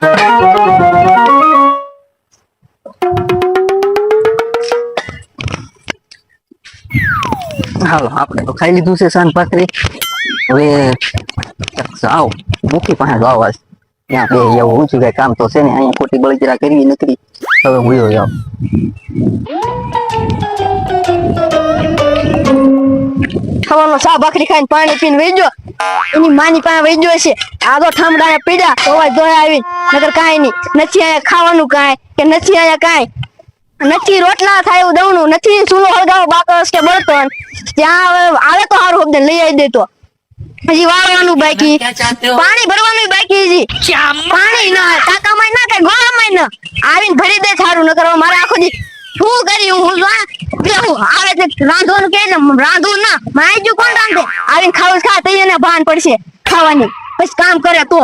હાલો આપણે તો ખાઈ લીધું છે સાન પાકરી. હવે જાઓ મૂકી પાસે જાઓ આજ ત્યાં બે એવું ઊંચું કઈ કામ તો છે ને અહીંયા ખોટી બળતરા કરવી નકરી. હવે હુયો જાઓ. ખાવાનો સા ભાખરી ખાઈને પાણી પીને વેજો એની માની પાસે વેજો છે. આ તો ઠામડાને પીડા તો ધોયા આવી નકર કાંઈ નહીં. નથી અહીંયા ખાવાનું કાંઈ કે નથી અહીંયા કાંઈ નથી રોટલા થાય એવું દવણું નથી ચૂલો હળગાવો બાકસ કે બળતણ ત્યાં આવે તો સારું હબને લઈ આવી દેતો. હજી વાળવાનું બાકી પાણી ભરવાનું બાકી હજી પાણી ના ટાંકામાં ના કઈ ગોળામાં ના આવીને ભરી દે સારું નકર મારે આખો દી શું કરી હું આવે રાંધવાનું કે રાંધવું ના માયજુ કોણ રાંધે આવીને ખાવું ખા તઈ એને ભાન પડશે ખાવાની પછી કામ કરે તો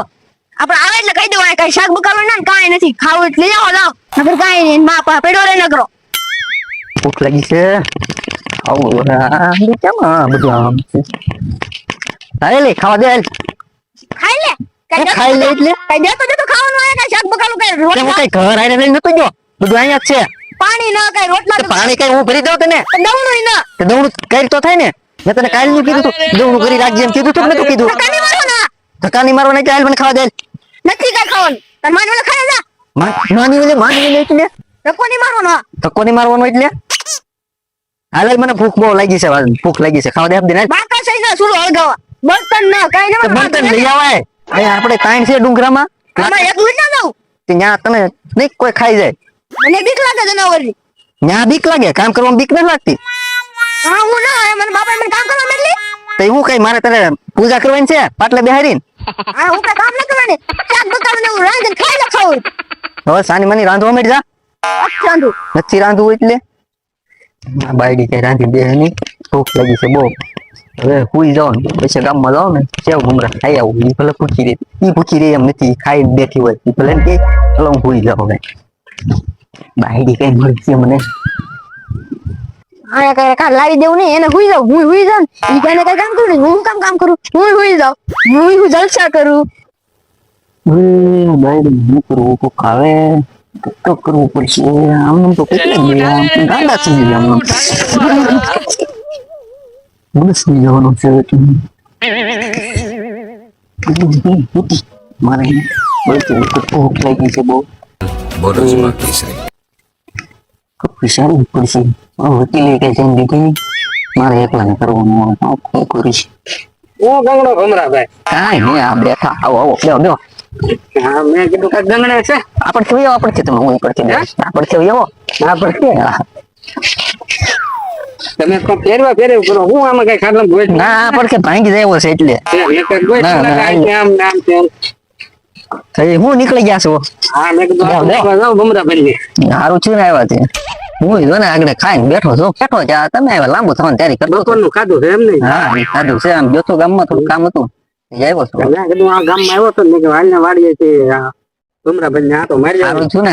આપણે આવે એટલે કહી દેવાય કઈ શાક બકાલું ના કાંઈ નથી ખાવું એટલે લઈ આવો લાવ નકર કાંઈ નહીં મા પા પેડો રે નકરો ભૂખ લાગી છે. આવું કેમ બધું આમ છે. હાલે લે ખાવા દે ખાઈ લે ખાઈ લે એટલે કઈ દેતો દેતો ખાવાનું આવે કઈ શાક બકાલું કઈ રોટલા કઈ ઘર આઈને લઈને નતો ગયો બધું અહીંયા જ છે. પાણી ના કઈ રોટલા પાણી કઈ હું ભરી દઉં તને દવણું ના દવણું કઈ તો થાય ને મેં તને કાલ નું કીધું તું દવણું કરી રાખજે એમ કીધું તું નતું કીધું ધક્કાની મારો ના ધક્કાની મારવા નહીં ચાલ મને ખાવા દે નથી કઈ ખાવાનું તાર માન ઓલે ખાઈ જા નાની ઓલે માની ઓલે એટલે ધક્કો ની મારો ના ધક્કો નહીં મારવાનો એટલે હાલે મને ભૂખ બહુ લાગી છે ભૂખ લાગી છે ખાવા દે આપી દે બાકા સહી ના સુલો હળગાવા બળતણ ના કઈ ના બળતણ લઈ આવાય અહીંયા આપણે તાણ છે ડુંગરામાં આમાં એકલું ના જાવ ત્યાં તને નહીં કોઈ ખાઈ જાય મને બીક લાગે જનાવરની ત્યાં બીક લાગે કામ કરવામાં બીક નથી લાગતી હા હું ના મને બાપા મને કામ કરવા મેલી તો હું કઈ મારે તારે પૂજા કરવાની છે પાટલે બેહારીને હા હું કઈ કામ ન કરવાની શાક બકાલું ને હું રાંધીને ખાઈ લે ખાવું હવે સાની મની રાંધવા માંડી જા રાંધું નથી રાંધવું એટલે બાયડી કઈ રાંધી દે નહીં ભૂખ લાગી છે બહુ હવે હુઈ જાવ ને પછી ગામમાં જાવ ને સેવ ભૂમરા ખાઈ આવું એ ભલે ભૂખી રહી એ ભૂખી રહી એમ નથી ખાઈ બેઠી હોય એ ભલે કે ચલો હું હુઈ જાઉં કઈ બાયડી કઈ મળશે મને આયા કઈ કા લાવી દેવું નહીં એને હુઈ જાવ હું હુઈ જાઉં ઈ કઈને કઈ કામ કરું નહીં હું કામ કરું હું હુઈ જાઉં હું જલસા કરું બાયડી શું કરવું કોક આવે તો કરવું પડશે આમ તો કેટલા ગયા ગાંડા થઈ ગયા આમ બસ નહીં જવાનું છે મારે ભૂખ લાગી છે બહુ વિચારવું પડશે વકીલે કે જઈને દીધી મારે એકલાને કરવાનું શું કરીશ હું ગંગડો ભમરાભાઈ કાંઈ નહીં આ બેઠા આવો આવો બેહો બેહો હા મેં કીધું કઈ ગંગડા છે આપણે કેવી આપણે તમે હું પડતી આપણે કેવી આવો ના પડશે તમે કોઈ ફેરવું કરો હું આમાં કઈ ખાટલા ભોજ ના આપણે કે ભાંગી જાય છે એટલે હું નીકળી ગયા છો હા મેં કીધું ભમરાભાઈ સારું છું ને આવ્યા છે હું જો ને આગળ ખાઈને બેઠો છો બેઠો છે તમે આવ્યા લાંબુ થવાનું તૈયારી કરતો બપોરનું ખાધું છે એમ નહીં હા ખાધું છે આમ બેઠો ગામમાં થોડું કામ હતું આવ્યો છો મેં કીધું આ ગામમાં આવ્યો તો ને કે વાલને વાડીએ છે ભમરાભાઈ ને આ તો મારી સારું છું ને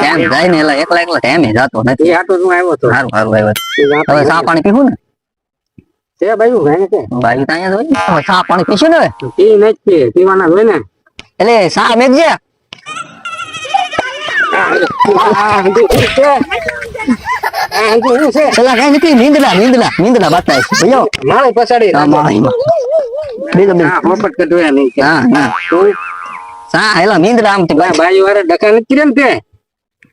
એમ જાય ને એલા એકલા એકલા એમ જાતો નથી એ આટો હું આવ્યો તો સારું સારું આવ્યો હવે ચા પાણી પીવું ને છે ભાઈ ભાઈ છે ભાઈ તો અહીંયા હોય હવે ચા પાણી પીશું ને પી નથી પીએ પીવાના હોય ને એટલે ચા મેઘજે પેલા કઈ નથી નીંદડા બાતા છે ભઈઓ મારે પછાડી બીજો પોપટ કટોયા નહીં હા હા સા હેલા નીંદડા આમ બાઈ વાળા ડકા નથી કર્યા ને તે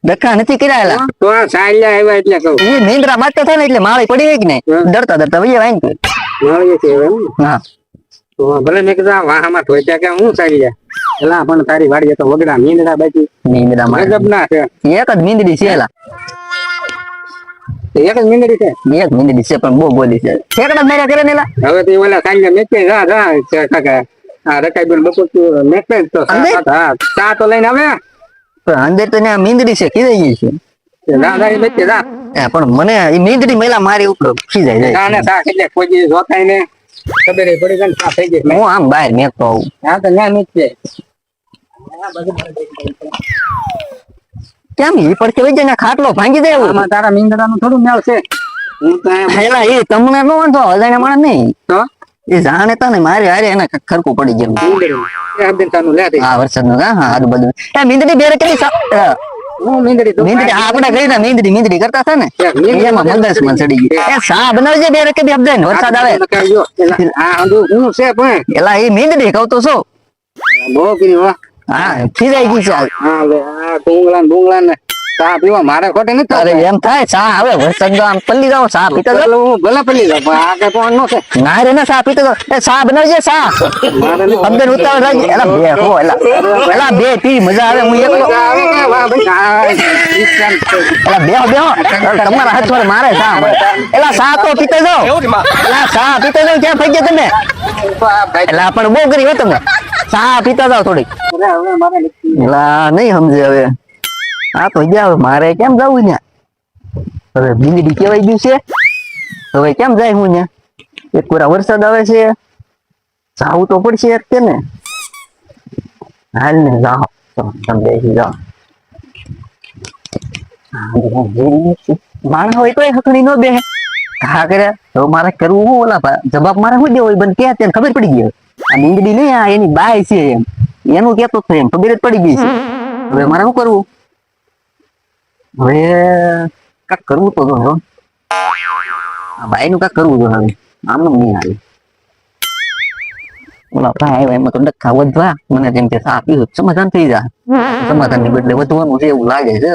ડખા નથી કર્યા હેલા તો આ સાયલા આવ્યા એટલે કહું એ નીંદડા બાતા થાય ને એટલે માળી પડી હોય કે નહીં ડરતા ડરતા ભઈઓ આવીને મળીએ છે એમ હા તો ભલે મેં કીધું વાહમાં ઠોચ્યા કે હું સારી જાય એલા પણ તારી વાડીએ તો વગડા નીંદડા બાકી નીંદડા ગજબ ના છે એક જ મીંદડી છે હેલા એક જ મીંદડી છે એક મીંદડી છે પણ બહુ બોલી છે ઠેકડા મેરા કરે ને હેલા હવે તો ઓલા સાંજે મેચે જા કાકા આ રકાઈ બેન બપોર મેચે તો હા ચા તો લઈને આવે અંદર તો ત્યાં મીંદડી છે કીધી ગઈ છે જા મેચે જા પણ મને એ મીંદડી મેલા મારી ઉપર ખીજાઈ જાય ચા ને ચા એટલે કોઈ જોતાય ને ખબર પડી ગઈ ચા થઈ ગઈ હું આમ બહાર મેકતો આવું હા તો ના મેચે કેમ ઈ પડકે વઈ જાય ખાટલો ભાંગી જાય આમાં તારા મીંદડાનું થોડું મેળ છે હું તો હેલા એ તમને નો વાંધો અજાણ્યા માણસ નહીં તો એ જાણે તા ને મારે હારે એને ખરકું પડી ગયું એ બેન તાનું લે દે આ વરસાદ નું હા આ બધું એ મીંદડી બેરે કેટલી હું મીંદડી તો મીંદડી આપણે ગઈ ને મીંદડી કરતા હતા ને એમાં મગજ માં ચડી ગઈ એ સા બનાવજે બેરે કે અબજાય ને વરસાદ આવે આ હું છે પણ એલા એ મીંદડી કહું તો શું બહુ કરી વાહ હા ફિરાઈ ગઈ છે હા લે આ ડુંગળા ને ચા પીવા મારે ખોટે નથી અરે એમ થાય ચા આવે વરસાદ આમ પલ્લી જાવ ચા પીતા જાવ હું ભલે પડી જાઉં પણ આ કઈ પણ નો છે ના રે ના ચા પીતા જાવ એ ચા બનાવજે ચા મારે નથી. અંદર ઉતાવળ રાખજે એલા બે હો એલા બે પી મજા આવે હું એકલો આવે કે વાહ ભાઈ આ ઈચ્છા છે. એલા બે તમારા હાથ પર મારે ચા એલા ચા તો પીતા જાવ એલા ચા પીતા જાવ ક્યાં થઈ ગયા તમે વાહ ભાઈ એલા પણ બહુ કરી હો તમે ચા પીતા જાવ થોડી અરે હવે મારે નથી. એલા નહીં સમજે હવે આ તો જાવ મારે કેમ જવું ને હવે મીંદડી કેવાય ગયું છે હવે કેમ જાય હું ને એક પૂરા વરસાદ આવે છે જાવું તો પડશે એક કે ને હાલ ને જાઓ તમે બેસી જાઓ માણસ હોય તો હકડી નો બે હા કરે તો મારે કરવું હું ઓલા જવાબ મારે શું દેવો બન કે તેને ખબર પડી ગઈ આ મીંદડી નહીં આ એની બાય છે એમ એનું કેતો છે એમ ખબર જ પડી ગઈ છે હવે મારે શું કરવું હવે કાક કરવું તો જો બાઈ નું કાક કરવું જો હવે આમ નહીં આવે ઓલા ભાઈ આવ્યા એમાં તો ડખા વધવા મને જેમ કે સા પીવું સમાધાન થઈ જાય સમાધાન ની બદલે વધવાનું છે એવું લાગે છે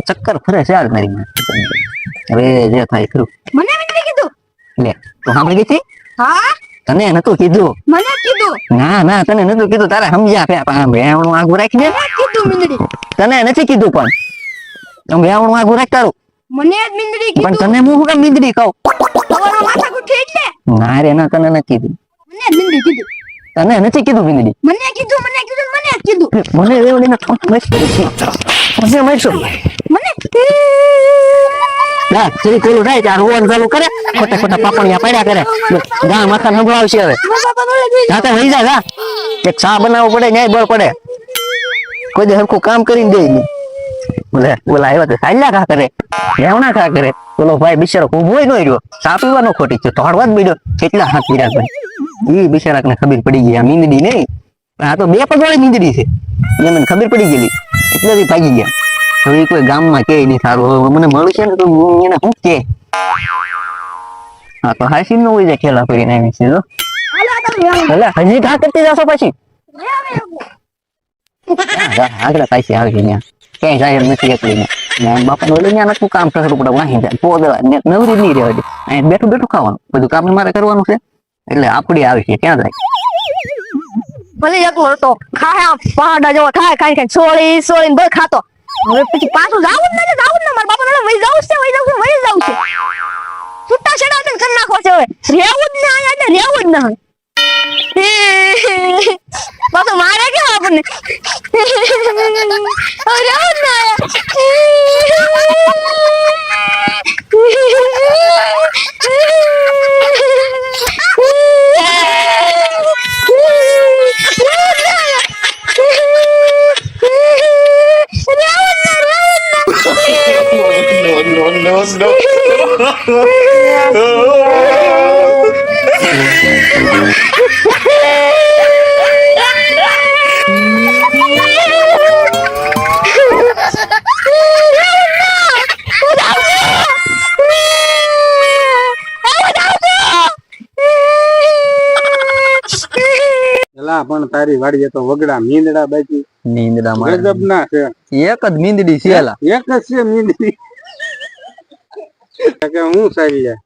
ચક્કર ફરે છે મારી હવે જે થાય ખરું મને મીંદડી કીધું લે તો સાંભળી ગઈ હતી હા તને નતું કીધું મને કીધું ના તને નતું કીધું તારે સમજ્યા વેવણું આગું રાખી દે કીધું મીંદડી તને નથી કીધું પણ વેવણું આગું રાખ તારું મને જ મીંદડી પણ કીધું તને હું શું કામ મીંદડી કહું તમારો માથા ગુઠે એટલે ના રે ના તને નથી કીધું મને જ મીંદડી કીધું તને નથી કીધું મીંદડી મને કીધું મને જ કીધું મને વેવડીને મને મળશું મને ના જરી પેલું થાય ત્યાં રોવાનું ચાલુ કરે ખોટા પાપણિયા પડ્યા કરે ગા માથા સંભળાવશે હવે જાતે વહી જા જા એક ચા બનાવવું પડે ન્યાય બળ પડે કોઈ દે હરખું કામ કરીને દે નહીં બોલે બોલા આવ્યા તો સાલ્યા ખા કરે રેવણા ખા કરે બોલો ભાઈ બિચારો ઉભો ય ન રહ્યો ચા પીવાનો ખોટી છે તોડવા જ બીડ્યો કેટલા હાથ પીડ્યા ભાઈ એ બિચારા ને ખબર પડી ગઈ આ મીંદડી નહીં આ તો બે પગવાળી મીંદડી છે એ મને ખબર પડી ગયેલી એટલે જ ભાગી ગયા હવે કોઈ ગામમાં કે નહીં સારું હવે મને મળશે ને તો હું એને શું કે હા તો હાસી નો હોય જાય ખેલા કરીને આવી છે જો એટલે હજી ઘા કરતી જશો પછી આગળ પાછી આવી ત્યાં ક્યાંય જાય એમ નથી એકલી બાપા ઓલે ત્યાં નતું કામ કરવું પડે વાહી જાય પોદળા નવરી નહીં રહેવા દે અહીંયા બેઠું બેઠું ખાવાનું બધું કામ મારે કરવાનું છે એટલે આપડી આવી છે ક્યાં જાય ભલે એકલો હતો ખાયા પહાડા જેવો થાય ખાઈ સોળીને બધું ખાતો હવે પછી પાછું જાવું જ નથી મારા બાપા વહી જાવું છે છૂટા છેડા કરી નાખો છે હવે રેવું જ ના આયા ને રેવું જ ના પાછું મારે કે આપણને રેવું જ ના એલા પણ તારી વાડીએ તો વગડા મીંદડા બાકી નીંદડા ગજબ ના છે એક જ મીંદડી છે એલા એક જ છે મીંદડી કે હું સારી જાય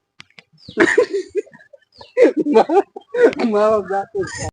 મારો જાતો